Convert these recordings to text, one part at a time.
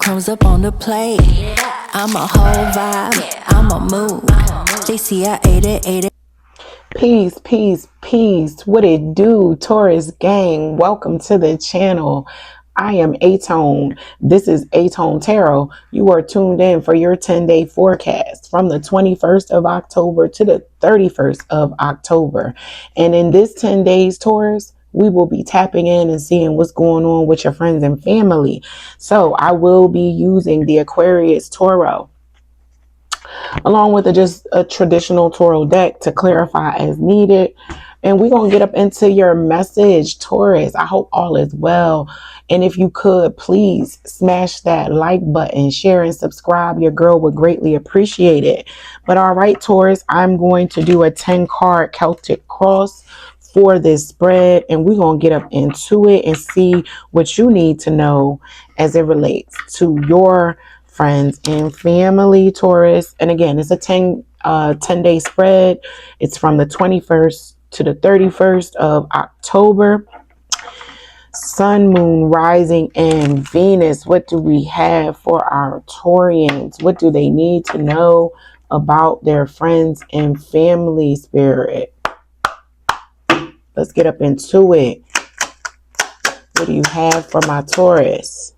crumbs up on the plate. I'm a whole vibe, I'm a mood. They see I ate it. Peace, peace, peace. What it do, Taurus gang? Welcome to the channel. I am A-Tone. This is A-Tone Tarot. You are tuned in for your 10-day forecast from the 21st of October to the 31st of October. And in this 10 days, Taurus, we will be tapping in and seeing what's going on with your friends and family. So I will be using the Aquarius Tarot along with just a traditional Tarot deck to clarify as needed. And we're going to get up into your message, Taurus. I hope all is well. And if you could, please smash that like button, share and subscribe. Your girl would greatly appreciate it. But all right, Taurus, I'm going to do a 10 card Celtic cross for this spread. And we're going to get up into it and see what you need to know as it relates to your friends and family, Taurus. And again, it's a 10-day spread. It's from the 21st to the 31st of October. Sun, Moon, Rising, and Venus. What do we have for our Taurians? What do they need to know about their friends and family, Spirit? Let's get up into it. What do you have for my Taurus?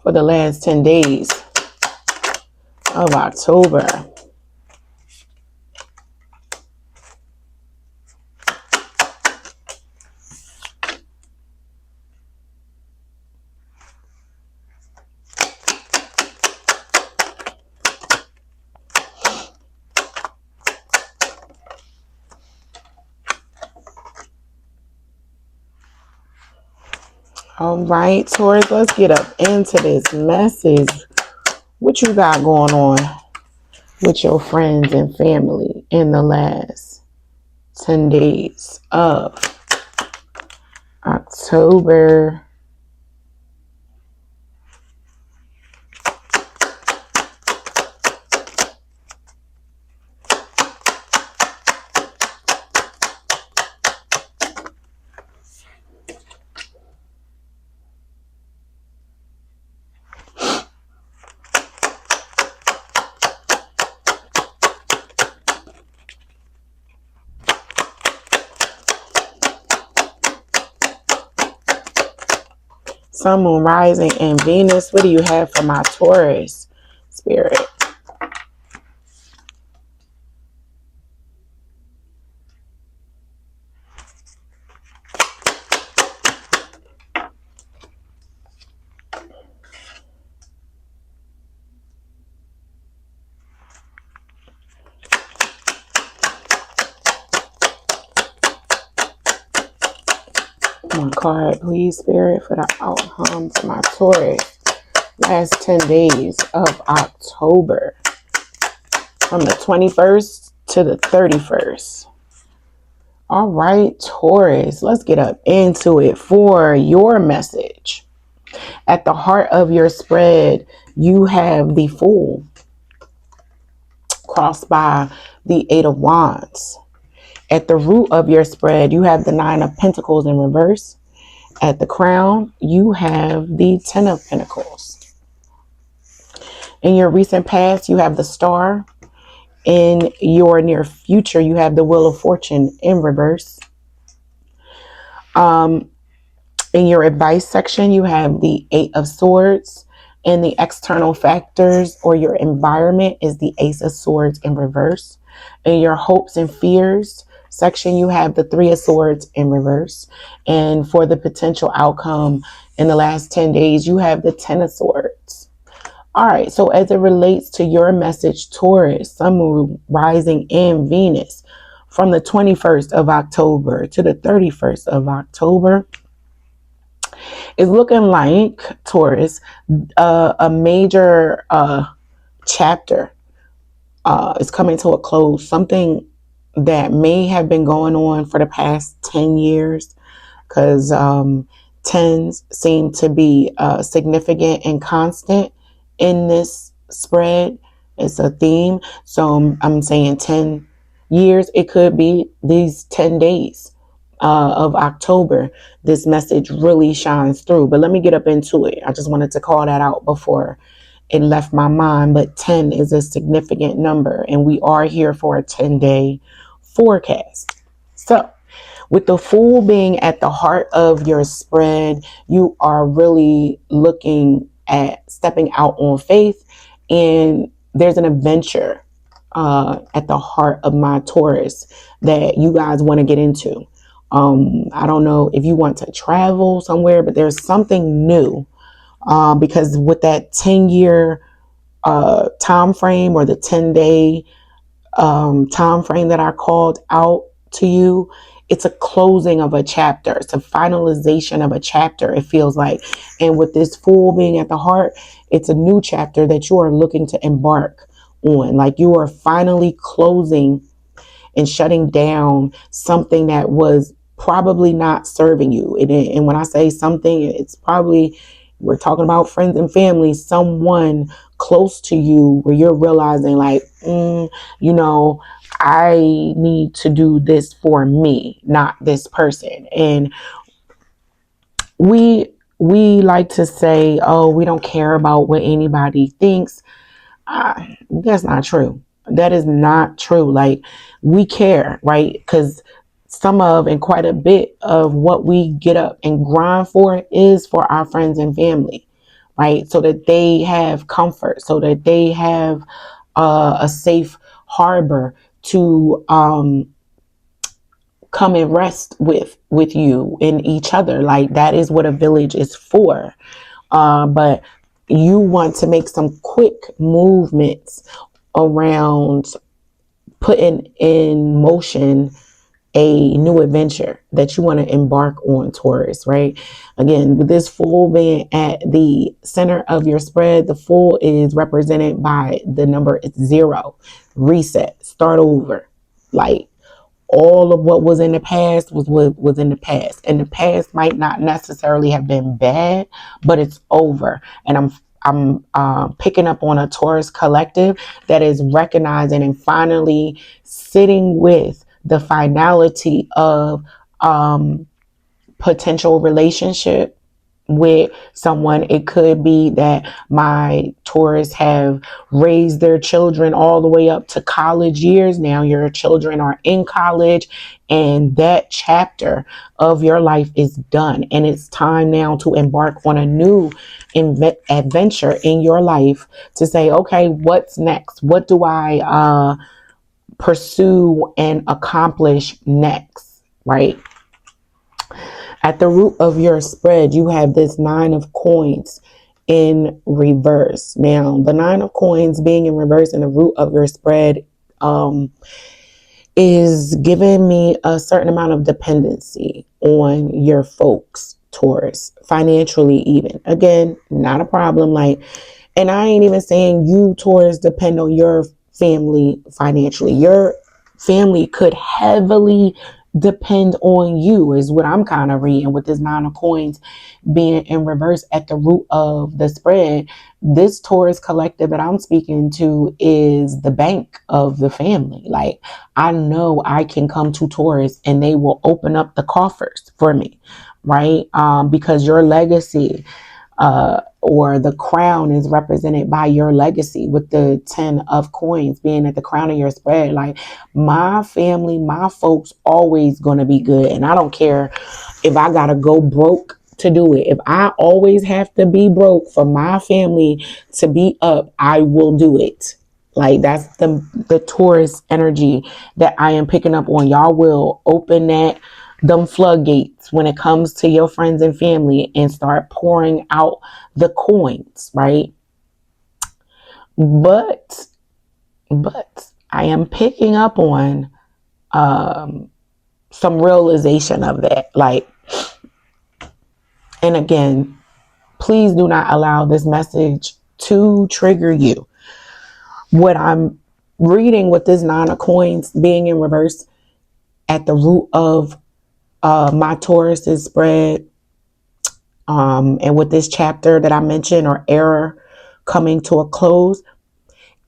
For the last 10 days of October. All right, Taurus, let's get up into this message. What you got going on with your friends and family in the last 10 days of October? Sun, Moon, Rising, and Venus. What do you have for my Taurus, Spirit? One card, please, Spirit, for the outcome for my Taurus. Last 10 days of October. From the 21st to the 31st. All right, Taurus, let's get up into it for your message. At the heart of your spread, you have the Fool, crossed by the Eight of Wands. At the root of your spread, you have the Nine of Pentacles in reverse. At the crown, you have the Ten of Pentacles. In your recent past, you have the Star. In your near future, you have the Wheel of Fortune in reverse. In your advice section, you have the Eight of Swords. And the external factors or your environment is the Ace of Swords in reverse. In your hopes and fears section, you have the Three of Swords in reverse. And for the potential outcome in the last 10 days, you have the Ten of Swords. All right, so as it relates to your message, Taurus, Sun, Moon, Rising, and Venus, from the 21st of October to the 31st of October, it's looking like, Taurus, a major chapter is coming to a close. Something that may have been going on for the past 10 years, because tens seem to be significant and constant in this spread. It's a theme. So I'm saying 10 years. It could be these 10 days of October, this message really shines through. But let me get up into it. I just wanted to call that out before it left my mind. But 10 is a significant number, and we are here for a 10-day forecast. So, with the Fool being at the heart of your spread, you are really looking at stepping out on faith, and there's an adventure at the heart of my Taurus that you guys want to get into. I don't know if you want to travel somewhere, but there's something new because with that 10-year time frame, or the 10-day time frame that I called out to you, it's a closing of a chapter. It's a finalization of a chapter, it feels like. And with this Fool being at the heart, it's a new chapter that you are looking to embark on. Like, you are finally closing and shutting down something that was probably not serving you. And when I say something, it's probably, we're talking about friends and family, someone close to you where you're realizing like, I need to do this for me, not this person. And we like to say, oh, we don't care about what anybody thinks. That's not true. That is not true. Like, we care, right? Because some of, and quite a bit of what we get up and grind for is for our friends and family, right? So that they have comfort, so that they have a safe harbor to come and rest with you and each other. Like, that is what a village is for. But you want to make some quick movements around putting in motion a new adventure that you want to embark on, Taurus, right? Again, with this Fool being at the center of your spread, the Fool is represented by the number 0. Reset, start over. Like, all of what was in the past was what was in the past, and the past might not necessarily have been bad, but it's over. And I'm picking up on a Taurus collective that is recognizing and finally sitting with the finality of potential relationship with someone. It could be that my Taurus have raised their children all the way up to college years. Now your children are in college, and that chapter of your life is done. And it's time now to embark on a new adventure in your life to say, okay, what's next? What do I pursue and accomplish next, right? At the root of your spread, you have this 9 of coins in reverse. Now, the 9 of coins being in reverse in the root of your spread is giving me a certain amount of dependency on your folks, Taurus, financially even. Again, not a problem. Like, and I ain't even saying you, Taurus, depend on your family financially. Your family could heavily depend on you, is what I'm kind of reading with this 9 of coins being in reverse at the root of the spread. This Taurus collective that I'm speaking to is the bank of the family. Like, I know I can come to Taurus and they will open up the coffers for me, right? Because your legacy or the crown is represented by your legacy, with the 10 of coins being at the crown of your spread. Like, my family, my folks always gonna be good, and I don't care if I gotta go broke to do it. If I always have to be broke for my family to be up, I will do it. Like, that's the Taurus energy that I am picking up on. Y'all will open them floodgates when it comes to your friends and family and start pouring out the coins, right? But I am picking up on some realization of that. Like, and again, please do not allow this message to trigger you. What I'm reading with this 9 of coins being in reverse at the root of my Taurus's spread, and with this chapter that I mentioned, or era, coming to a close,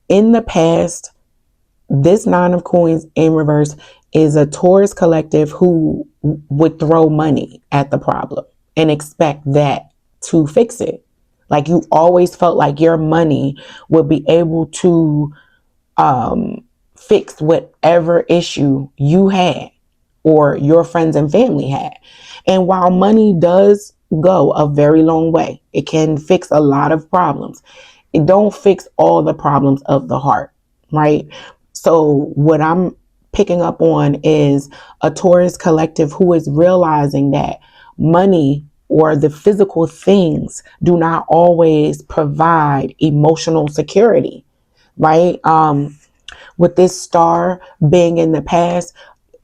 in the past, this 9 of coins in reverse is a Taurus collective who would throw money at the problem and expect that to fix it. Like you always felt like your money would be able to fix whatever issue you had or your friends and family had. And while money does go a very long way, it can fix a lot of problems. It don't fix all the problems of the heart, right? So what I'm picking up on is a Taurus collective who is realizing that money or the physical things do not always provide emotional security, right? With this star being in the past,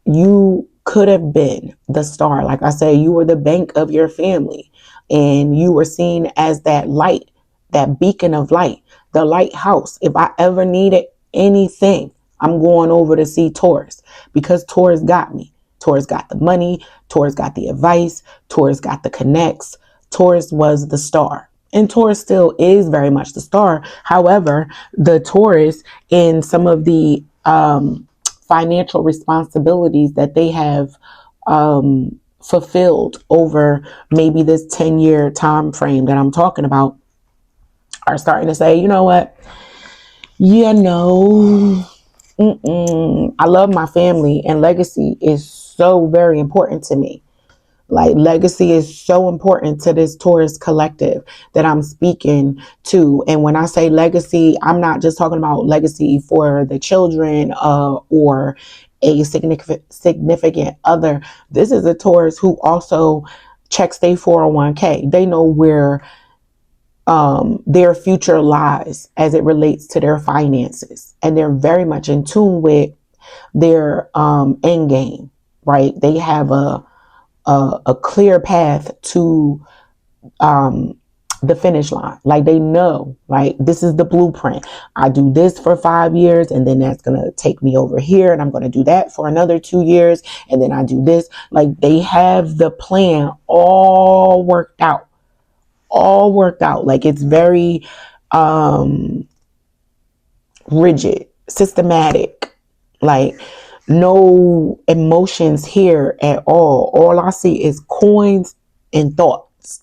you could have been the star. Like I say, you were the bank of your family and you were seen as that light, that beacon of light, the lighthouse. If I ever needed anything, I'm going over to see Taurus because Taurus got me. Taurus got the money. Taurus got the advice. Taurus got the connects. Taurus was the star. And Taurus still is very much the star. However, the Taurus in some of the financial responsibilities that they have fulfilled over maybe this 10-year time frame that I'm talking about are starting to say, you know what? You know, I love my family and legacy is so very important to me. Like legacy is so important to this Taurus collective that I'm speaking to. And when I say legacy, I'm not just talking about legacy for the children or a significant other. This is a Taurus who also checks their 401k. They know where their future lies as it relates to their finances. And they're very much in tune with their end game, right? They have a clear path to the finish line. Like they know, like this is the blueprint. I do this for 5 years and then that's going to take me over here and I'm going to do that for another 2 years. And then I do this. Like they have the plan all worked out, Like it's very rigid, systematic, like no emotions here at all. All I see is coins and thoughts.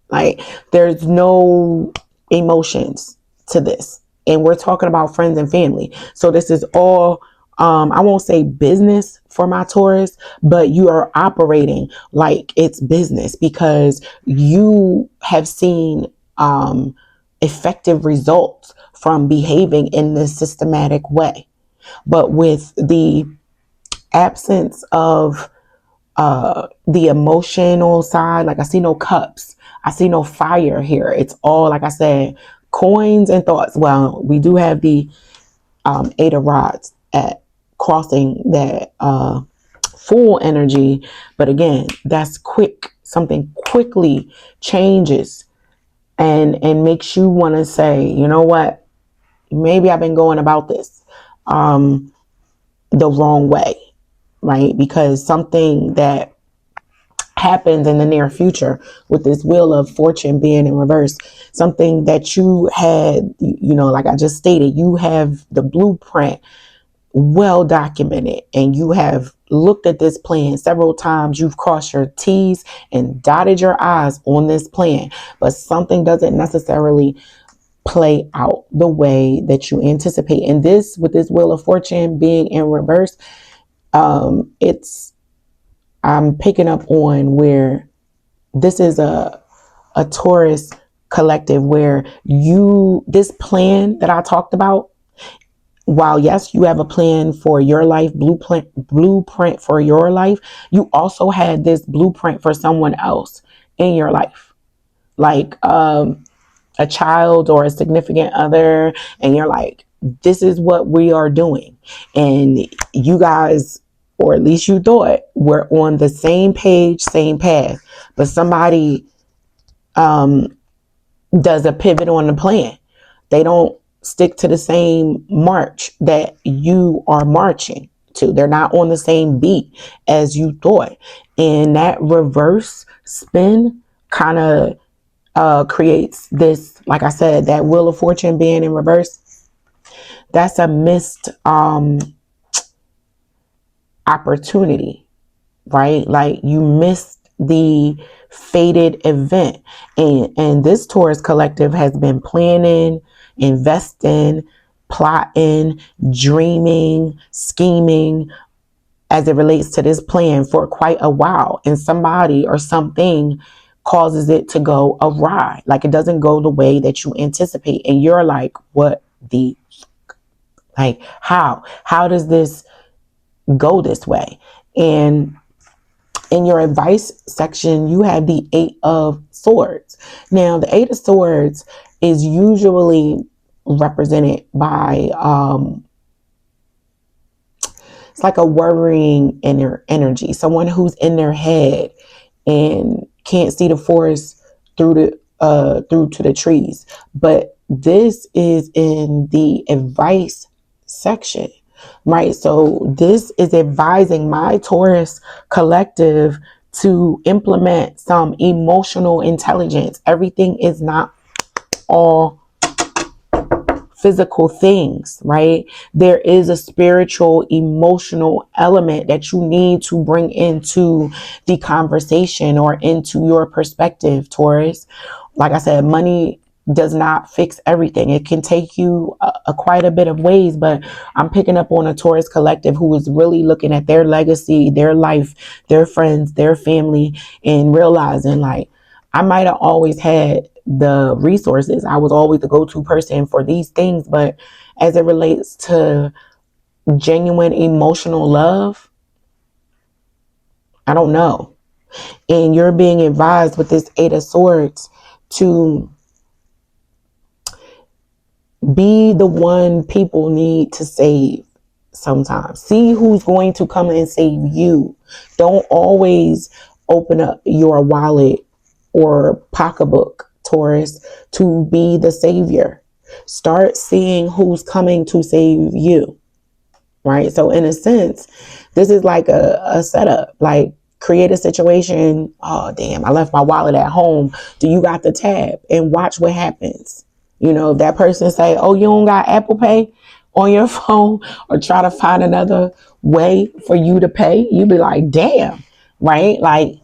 Like there's no emotions to this. And we're talking about friends and family. So this is all, I won't say business for my Taurus, but you are operating like it's business because you have seen effective results from behaving in this systematic way. But with the absence of the emotional side, like I see no cups, I see no fire here. It's all, like I said, coins and thoughts. Well, we do have the 8 of rods at crossing that full energy, but again, that's quick. Something quickly changes and makes you want to say, you know what? Maybe I've been going about this the wrong way, right? Because something that happens in the near future with this wheel of fortune being in reverse, something that you had, like I just stated, you have the blueprint well documented and you have looked at this plan several times. You've crossed your T's and dotted your I's on this plan, but something doesn't necessarily play out the way that you anticipate. And this, with this wheel of fortune being in reverse, I'm picking up on where this is a Taurus collective where this plan that I talked about, while yes, you have a plan for your life, blueprint for your life, you also had this blueprint for someone else in your life. Like, a child or a significant other, and you're like, this is what we are doing. And you guys, or at least you thought, were on the same page, same path. But somebody does a pivot on the plan. They don't stick to the same march that you are marching to. They're not on the same beat as you thought. And that reverse spin kind of creates this, like I said, that wheel of fortune being in reverse. That's a missed opportunity, right? Like you missed the fated event. And this Taurus collective has been planning, investing, plotting, dreaming, scheming as it relates to this plan for quite a while. And somebody or something causes it to go awry. Like it doesn't go the way that you anticipate. And you're like, what the, like, how does this go this way? And in your advice section, you have the 8 of Swords. Now, the 8 of Swords is usually represented by, it's like a worrying inner energy, someone who's in their head and can't see the forest through to the trees. But this is in the advice section, right? So this is advising my Taurus collective to implement some emotional intelligence. Everything is not all physical things, right? There is a spiritual, emotional element that you need to bring into the conversation or into your perspective, Taurus. Like I said, money does not fix everything. It can take you quite a bit of ways, but I'm picking up on a Taurus collective who is really looking at their legacy, their life, their friends, their family, and realizing like, I might have always had the resources. I was always the go-to person for these things. But as it relates to genuine emotional love, I don't know. And you're being advised with this 8 of Swords to be the one people need to save sometimes. See who's going to come and save you. Don't always open up your wallet or pocketbook, Taurus, to be the savior. Start seeing who's coming to save you, right? So in a sense, this is like a setup. Like create a situation. Oh, damn, I left my wallet at home. Do you got the tab? And watch what happens. You know, if that person say, oh, you don't got Apple Pay on your phone, or try to find another way for you to pay, you be like, damn, right? Like,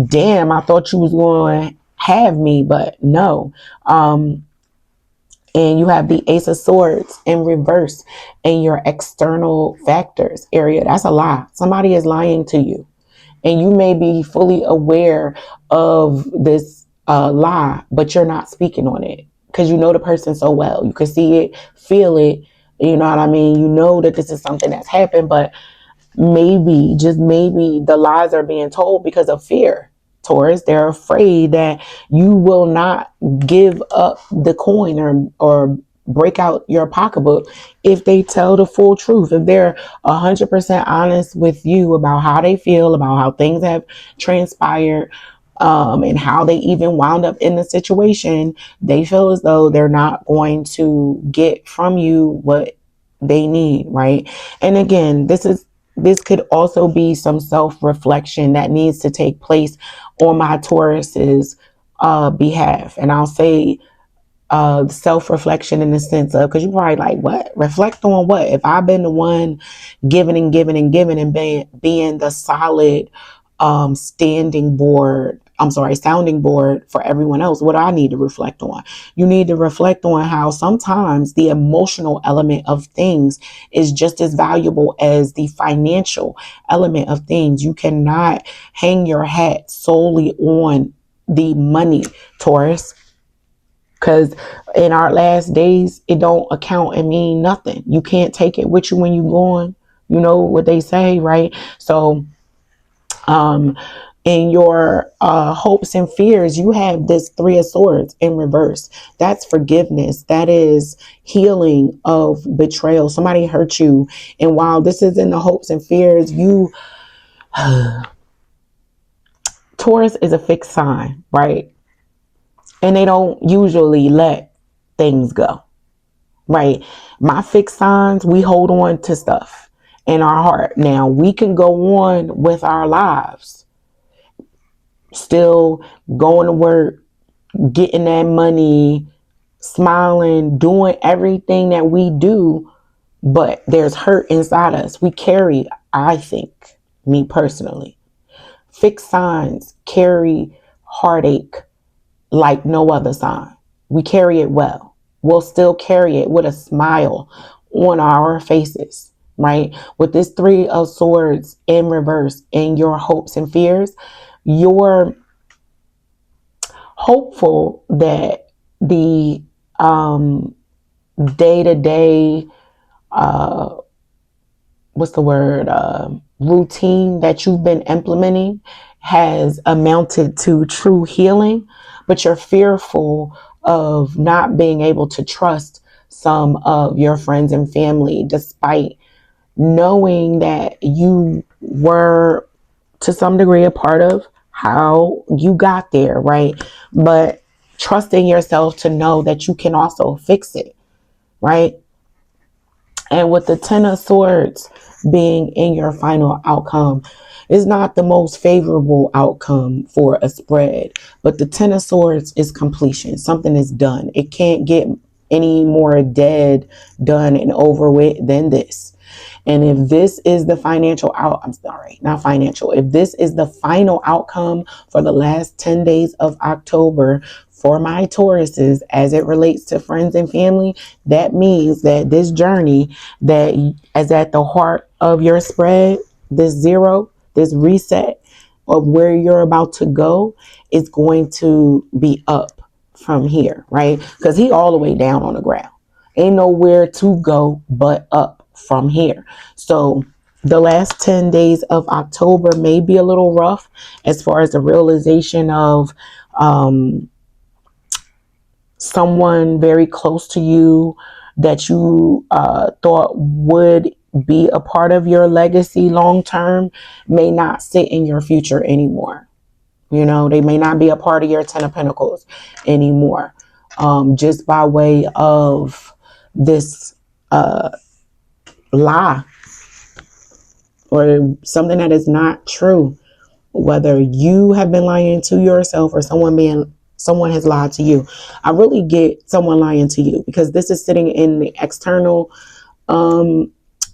damn, I thought you was going to have me, but no. And you have the Ace of Swords in reverse in your external factors area. That's a lie. Somebody is lying to you. And you may be fully aware of this lie, but you're not speaking on it because you know the person so well. You can see it, feel it. You know what I mean? You know that this is something that's happened, but maybe, just maybe, the lies are being told because of fear. Taurus, they're afraid that you will not give up the coin or break out your pocketbook if they tell the full truth. If they're 100% honest with you about how they feel, about how things have transpired, and how they even wound up in the situation, they feel as though they're not going to get from you what they need, right? And again, this could also be some self-reflection that needs to take place on my Taurus's behalf. And I'll say self-reflection in the sense of, because you're probably like, what? Reflect on what? If I've been the one giving and giving and giving and being the solid sounding board for everyone else, what do I need to reflect on? You need to reflect on how sometimes the emotional element of things is just as valuable as the financial element of things. You cannot hang your hat solely on the money, Taurus, because in our last days, it don't account and mean nothing. You can't take it with you when you're going. You know what they say, right? So, in your hopes and fears, you have this 3 of Swords in reverse. That's forgiveness. That is healing of betrayal. Somebody hurt you. And while this is in the hopes and fears, you, Taurus is a fixed sign, right? And they don't usually let things go, right? My fixed signs, we hold on to stuff in our heart. Now we can go on with our lives, still going to work, getting that money, smiling, doing everything that we do, but there's hurt inside us. We carry I think, me personally, fixed signs carry heartache like no other sign. We carry it well. We'll still carry it with a smile on our faces, right? With this Three of Swords in reverse in your hopes and fears, you're hopeful that the day to day, what's the word, routine that you've been implementing has amounted to true healing, but you're fearful of not being able to trust some of your friends and family, despite knowing that you were to some degree a part of how you got there, right? But trusting yourself to know that you can also fix it, right? And with the Ten of Swords being in your final outcome, is not the most favorable outcome for a spread, but the Ten of Swords is completion. Something is done. It can't get any more dead, done, and over with than this. And if this is the I'm sorry, not financial. If this is the final outcome for the last 10 days of October for my Tauruses as it relates to friends and family, that means that this journey that is at the heart of your spread, this zero, this reset of where you're about to go is going to be up from here, right? Because he all the way down on the ground. Ain't nowhere to go but up from here. So the last 10 days of October may be a little rough as far as the realization of someone very close to you that you thought would be a part of your legacy long term may not sit in your future anymore. You know, they may not be a part of your Ten of Pentacles anymore, just by way of this lie or something that is not true. Whether you have been lying to yourself or someone has lied to you. I really get someone lying to you because this is sitting in the external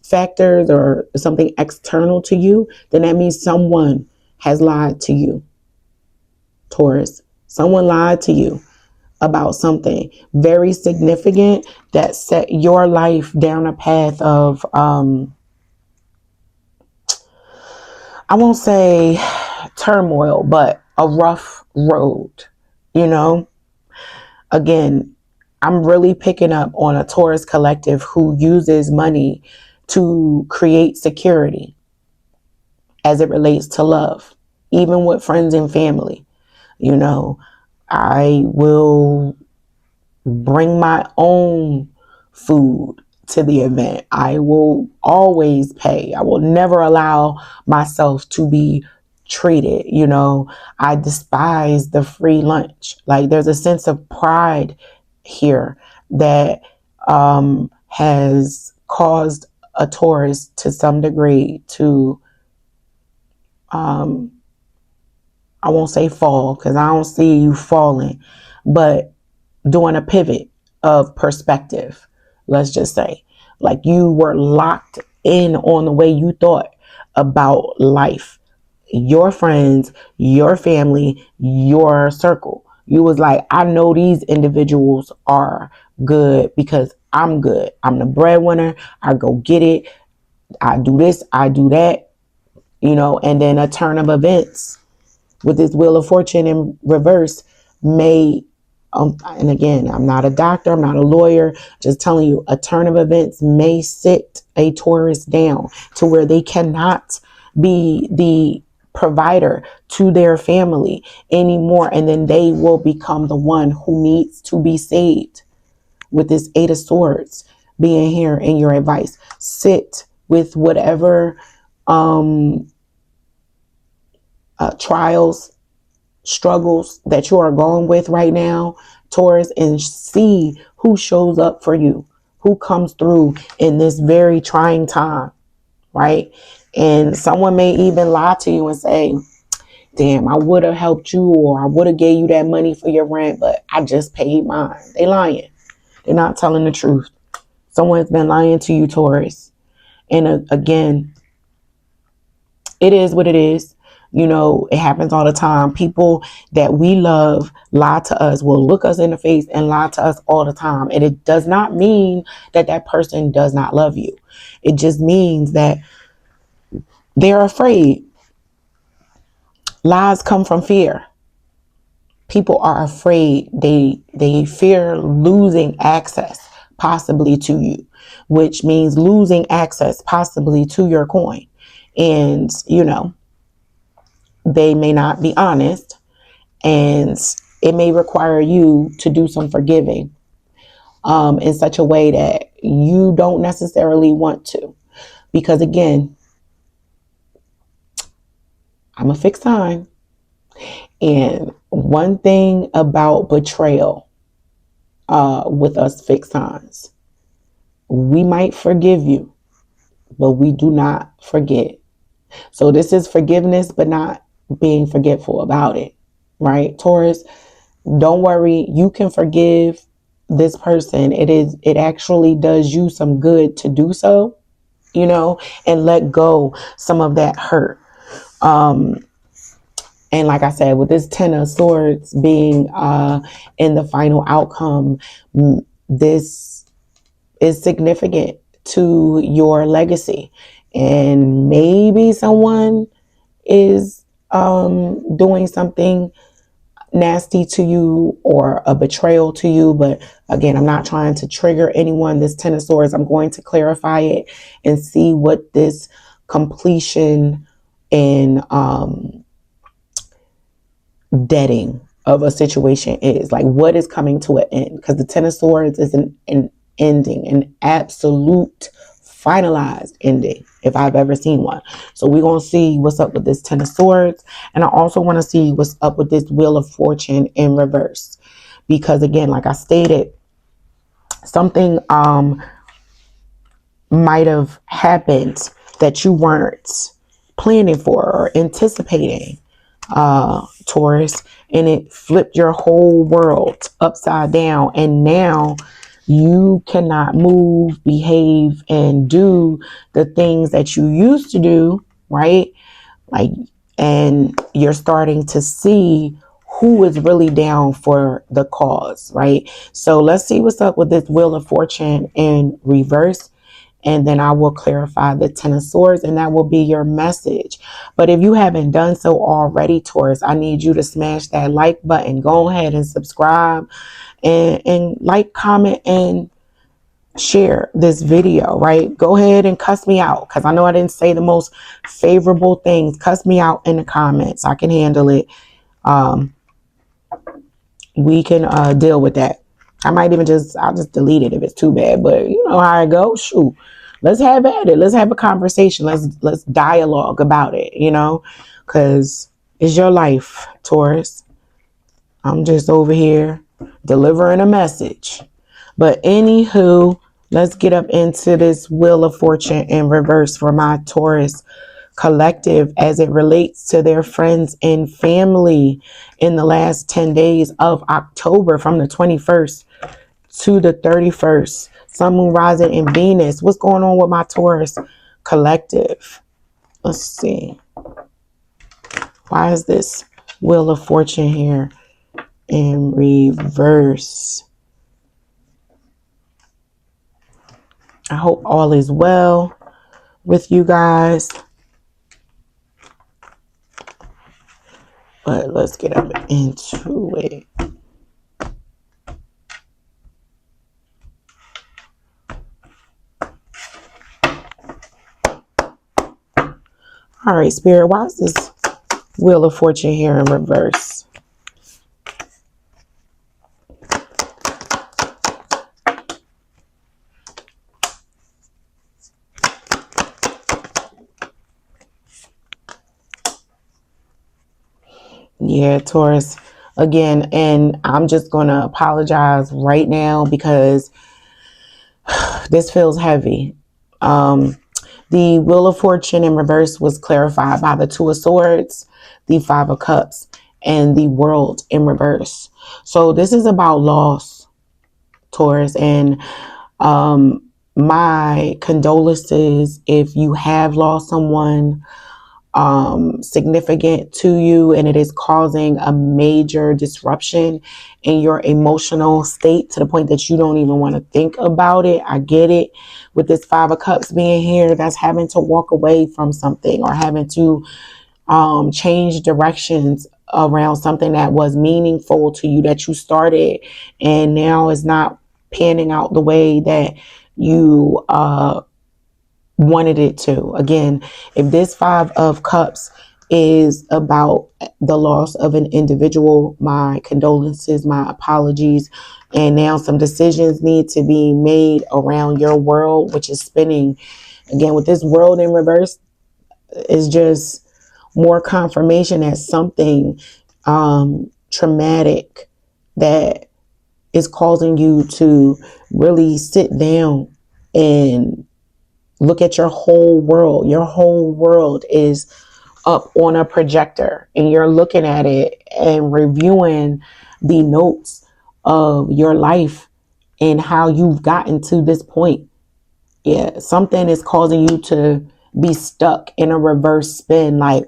factors or something external to you. Then that means someone has lied to you, Taurus. Someone lied to you about something very significant that set your life down a path of I won't say turmoil, but a rough road. You know, again, I'm really picking up on a Taurus collective who uses money to create security as it relates to love, even with friends and family. You know, I will bring my own food to the event. I will always pay. I will never allow myself to be treated. You know, I despise the free lunch. Like there's a sense of pride here that has caused a Taurus to some degree to, I won't say fall because I don't see you falling, but doing a pivot of perspective, let's just say. Like you were locked in on the way you thought about life, your friends, your family, your circle. You was like, I know these individuals are good because I'm good. I'm the breadwinner. I go get it. I do this, I do that, you know, and then a turn of events with this Wheel of Fortune in reverse may, and again, I'm not a doctor, I'm not a lawyer, just telling you, a turn of events may sit a Taurus down to where they cannot be the provider to their family anymore, and then they will become the one who needs to be saved. With this Eight of Swords being here in your advice, sit with whatever trials, struggles that you are going with right now, Taurus, and see who shows up for you, who comes through in this very trying time, right? And someone may even lie to you and say, damn, I would have helped you, or I would have gave you that money for your rent, but I just paid mine. They lying. They're not telling the truth. Someone's been lying to you, Taurus. And again, It is what it is. It happens all the time. People that we love lie to us, will look us in the face and lie to us all the time. And it does not mean that that person does not love you. It just means that they're afraid. Lies come from fear. People are afraid. They fear losing access possibly to you, which means losing access possibly to your coin. And, they may not be honest, and it may require you to do some forgiving in such a way that you don't necessarily want to. Because again, I'm a fixed sign. And one thing about betrayal with us fixed signs, we might forgive you, but we do not forget. So this is forgiveness, but not being forgetful about it, right? Taurus, don't worry. You can forgive this person. It actually does you some good to do so, and let go some of that hurt. And like I said, with this Ten of Swords being in the final outcome, this is significant to your legacy. And maybe someone is doing something nasty to you or a betrayal to you. But again, I'm not trying to trigger anyone. This Ten of Swords, I'm going to clarify it and see what this completion and deading of a situation is. Like, what is coming to an end? Because the Ten of Swords is an ending, an absolute finalized ending, if I've ever seen one. So we're going to see what's up with this Ten of Swords. And I also want to see what's up with this Wheel of Fortune in reverse. Because again, like I stated, something might have happened that you weren't planning for or anticipating, Taurus, and it flipped your whole world upside down. And now you cannot move, behave, and do the things that you used to do, right? Like, and you're starting to see who is really down for the cause, right? So let's see what's up with this Wheel of Fortune in reverse. And then I will clarify the Ten of Swords, and that will be your message. But if you haven't done so already, Taurus, I need you to smash that like button. Go ahead and subscribe and like, comment, and share this video, right? Go ahead and cuss me out, because I know I didn't say the most favorable things. Cuss me out in the comments. I can handle it. We can deal with that. I might even I'll just delete it if it's too bad, but you know how it goes. Shoot, let's have at it. Let's have a conversation. Let's dialogue about it, because it's your life, Taurus. I'm just over here delivering a message. But anywho, let's get up into this Wheel of Fortune in reverse for my Taurus collective as it relates to their friends and family in the last 10 days of October, from the 21st to the 31st. Sun, Moon, Rising, and Venus. What's going on with my Taurus collective? Let's see. Why is this Wheel of Fortune here in reverse? I hope all is well with you guys. But let's get up into it. All right, Spirit, why is this Wheel of Fortune here in reverse? Yeah, Taurus, again, and I'm just going to apologize right now because this feels heavy. The Wheel of Fortune in reverse was clarified by the Two of Swords, the Five of Cups, and the World in reverse. So this is about loss, Taurus, and my condolences if you have lost someone. significant to you, and it is causing a major disruption in your emotional state to the point that you don't even want to think about it. I get it. With this Five of Cups being here, that's having to walk away from something or having to change directions around something that was meaningful to you that you started and now is not panning out the way that you wanted it to. Again, if this Five of Cups is about the loss of an individual, my condolences, my apologies. And now some decisions need to be made around your world, which is spinning. Again, with this world in reverse, is just more confirmation that something traumatic that is causing you to really sit down and look at your whole world. Your whole world is up on a projector and you're looking at it and reviewing the notes of your life and how you've gotten to this point. Yeah, something is causing you to be stuck in a reverse spin. Like,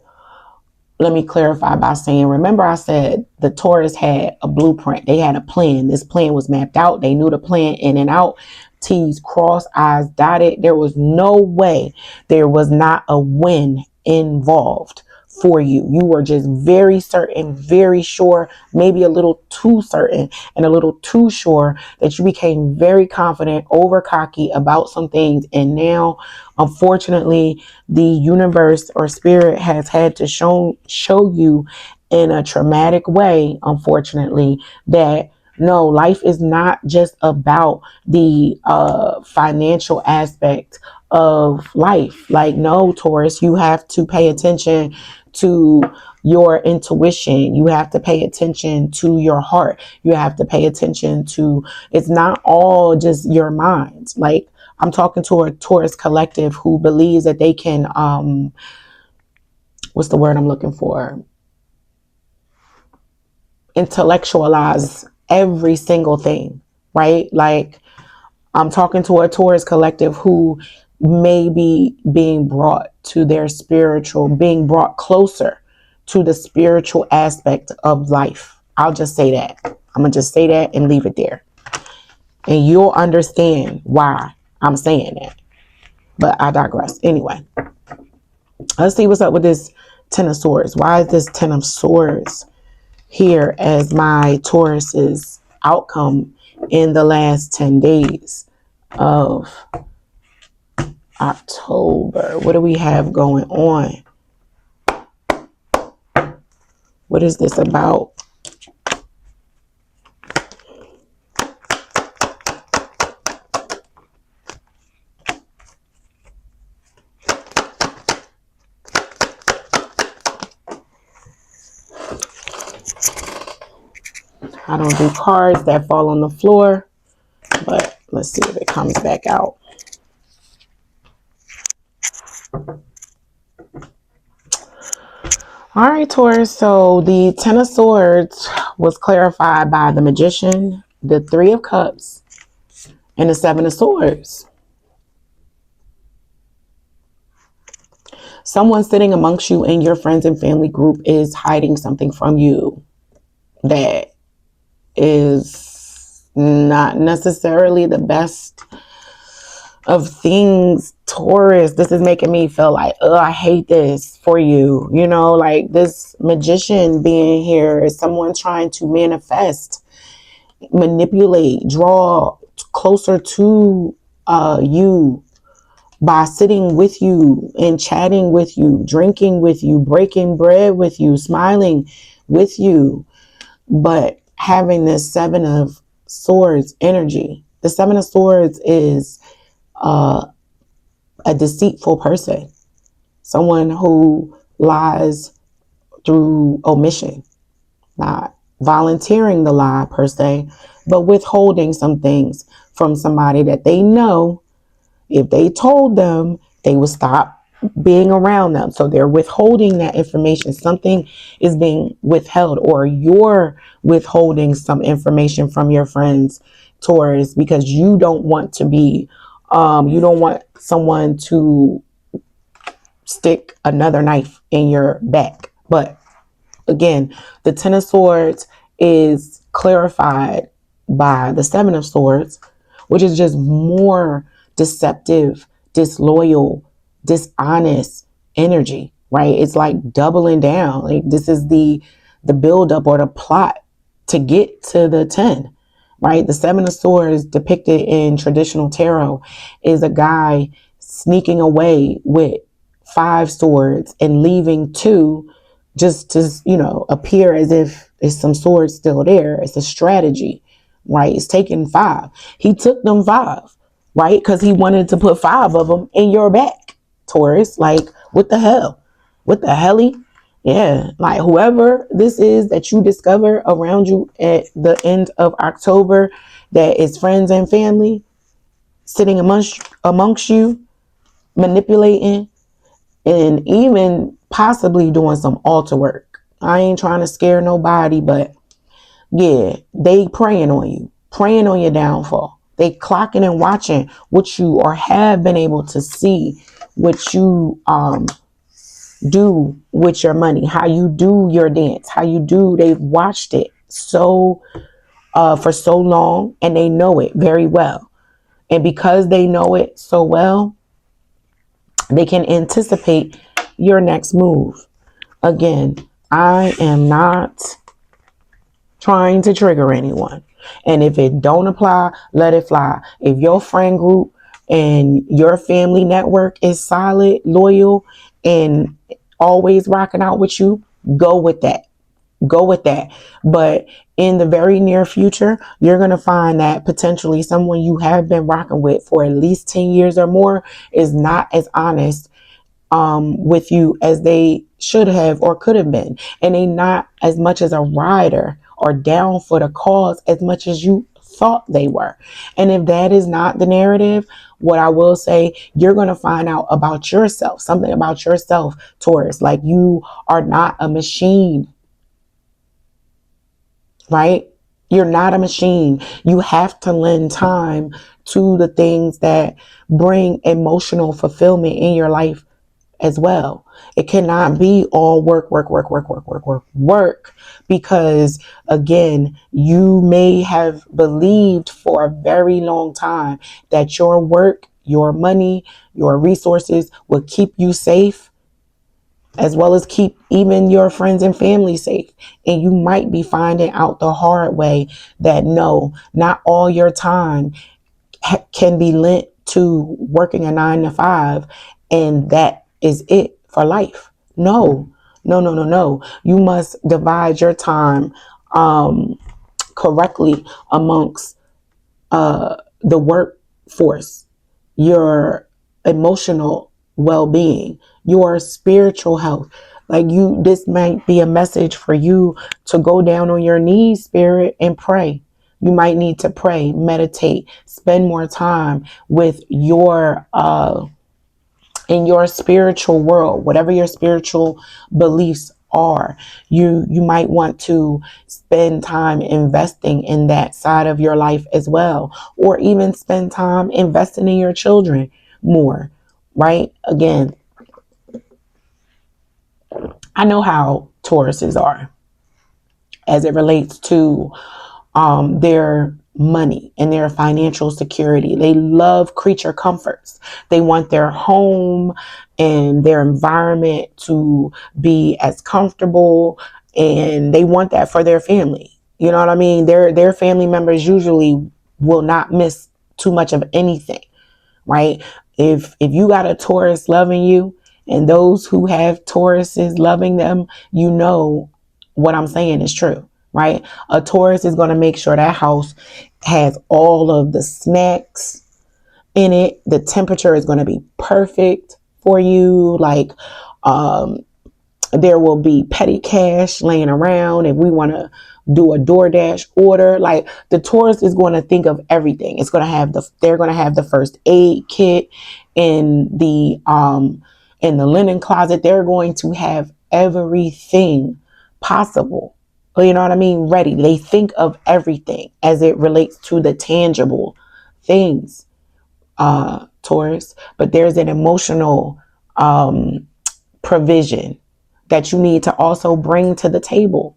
let me clarify by saying, remember I said the Taurus had a blueprint. They had a plan. This plan was mapped out. They knew the plan in and out. T's crossed, I's dotted. There was no way there was not a win involved for you. You were just very certain, very sure, maybe a little too certain and a little too sure that you became very confident, over cocky about some things. And now, unfortunately, the universe or spirit has had to show you in a traumatic way, unfortunately, that no, life is not just about the financial aspect of life. Like, no, Taurus, you have to pay attention to your intuition. You have to pay attention to your heart. You have to pay attention to, it's not all just your mind. Like, I'm talking to a Taurus collective who believes that they can, what's the word I'm looking for? Intellectualize every single thing, right? Like, I'm talking to a Taurus collective who may be being brought to their spiritual, being brought closer to the spiritual aspect of life. I'll just say that. I'm going to just say that and leave it there. And you'll understand why I'm saying that. But I digress. Anyway, let's see what's up with this Ten of Swords. Why is this Ten of Swords here as my Taurus's outcome in the last 10 days of October? What do we have going on? What is this about? I don't do cards that fall on the floor, but let's see if it comes back out. All right, Taurus. So the Ten of Swords was clarified by the Magician, the Three of Cups, and the Seven of Swords. Someone sitting amongst you in your friends and family group is hiding something from you that is not necessarily the best of things, Taurus. This is making me feel like, oh, I hate this for you. You know, like this Magician being here is someone trying to manifest, manipulate, draw closer to you by sitting with you and chatting with you, drinking with you, breaking bread with you, smiling with you, but having this Seven of Swords energy. The Seven of Swords is a deceitful person, someone who lies through omission, not volunteering the lie per se, but withholding some things from somebody that they know if they told them, they would stop being around them. So they're withholding that information. Something is being withheld, or you're withholding some information from your friends, Taurus, because you don't want to be, you don't want someone to stick another knife in your back. But again, the Ten of Swords is clarified by the Seven of Swords, which is just more deceptive, disloyal, dishonest energy, right? It's like doubling down. Like this is the build up or the plot to get to the 10, right? The Seven of Swords depicted in traditional tarot is a guy sneaking away with 5 swords and leaving 2 just to, appear as if there's some swords still there. It's a strategy, right? It's taking 5. He took them 5, right? Because he wanted to put 5 of them in your back, Taurus. Like, what the hell? What the helly? Yeah, like whoever this is that you discover around you at the end of October that is friends and family sitting amongst you, manipulating, and even possibly doing some altar work. I ain't trying to scare nobody, but yeah, they praying on you, praying on your downfall. They clocking and watching what you or have been able to see, what you do with your money, how you do your dance, how you do. They've watched it for so long, and they know it very well. And because they know it so well, they can anticipate your next move. Again, I am not trying to trigger anyone. And if it don't apply, let it fly. If your friend group and your family network is solid, loyal, and always rocking out with you, go with that. Go with that. But in the very near future, you're going to find that potentially someone you have been rocking with for at least 10 years or more is not as honest with you as they should have or could have been. And they not as much as a rider or down for the cause as much as you thought they were. And if that is not the narrative, what I will say, you're going to find out about yourself, something about yourself, Taurus. Like you are not a machine, right? You're not a machine. You have to lend time to the things that bring emotional fulfillment in your life as well. It cannot be all work, because again, you may have believed for a very long time that your work, your money, your resources will keep you safe, as well as keep even your friends and family safe. And you might be finding out the hard way that no, not all your time can be lent to working a 9 to 5, and that is it for life. No, no, no, no, no. You must divide your time correctly amongst the workforce, your emotional well-being, your spiritual health. Like this might be a message for you to go down on your knees, spirit, and pray. You might need to pray, meditate, spend more time with your in your spiritual world, whatever your spiritual beliefs are. You might want to spend time investing in that side of your life as well, or even spend time investing in your children more, right? Again, I know how Tauruses are as it relates to their money and their financial security. They love creature comforts. They want their home and their environment to be as comfortable, and they want that for their family. You know what I mean? Their family members usually will not miss too much of anything, right? If you got a Taurus loving you, and those who have Tauruses loving them, you know what I'm saying is true, right? A Taurus is going to make sure that house has all of the snacks in it. The temperature is going to be perfect for you. Like, there will be petty cash laying around if we want to do a DoorDash order. Like the Taurus is going to think of everything. They're going to have the first aid kit in the linen closet. They're going to have everything possible. You know what I mean? Ready. They think of everything as it relates to the tangible things, Taurus. But there's an emotional provision that you need to also bring to the table.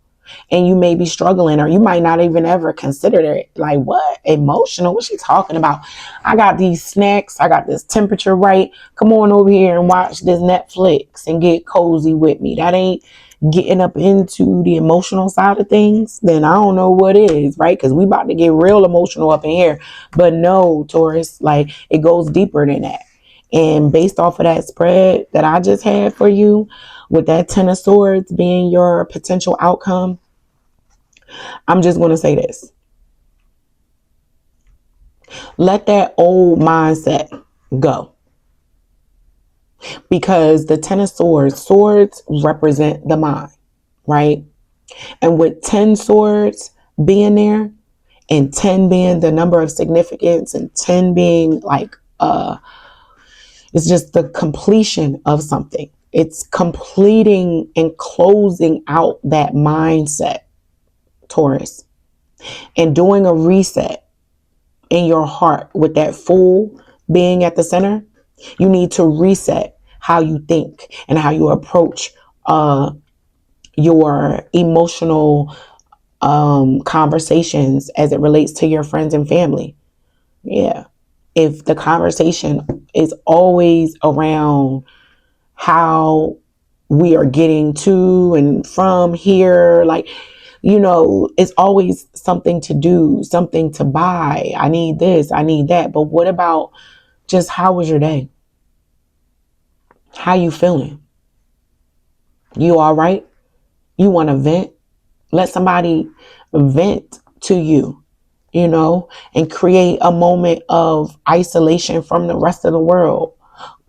And you may be struggling, or you might not even ever consider it. Like, what? Emotional? What she talking about? I got these snacks. I got this temperature right. Come on over here and watch this Netflix and get cozy with me. That ain't getting up into the emotional side of things. Then I don't know what is, right? Because we about to get real emotional up in here. But no, Taurus, like, it goes deeper than that. And based off of that spread that I just had for you, with that Ten of Swords being your potential outcome, I'm just going to say this. Let that old mindset go. Because the Ten of swords represent the mind, right? And with 10 swords being there, and 10 being the number of significance, and 10 being like, it's just the completion of something. It's completing and closing out that mindset, Taurus, and doing a reset in your heart with that Fool being at the center. You need to reset how you think and how you approach your emotional conversations as it relates to your friends and family. Yeah. If the conversation is always around how we are getting to and from here, like, it's always something to do, something to buy. I need this, I need that. But what about just how was your day? How you feeling? You all right? You want to vent? Let somebody vent to you, and create a moment of isolation from the rest of the world.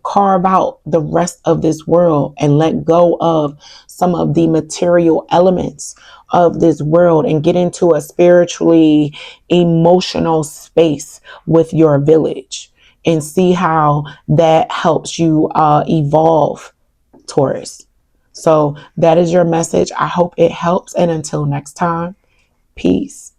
Carve out the rest of this world and let go of some of the material elements of this world and get into a spiritually emotional space with your village and see how that helps you evolve, Taurus. So that is your message. I hope it helps. And until next time, peace.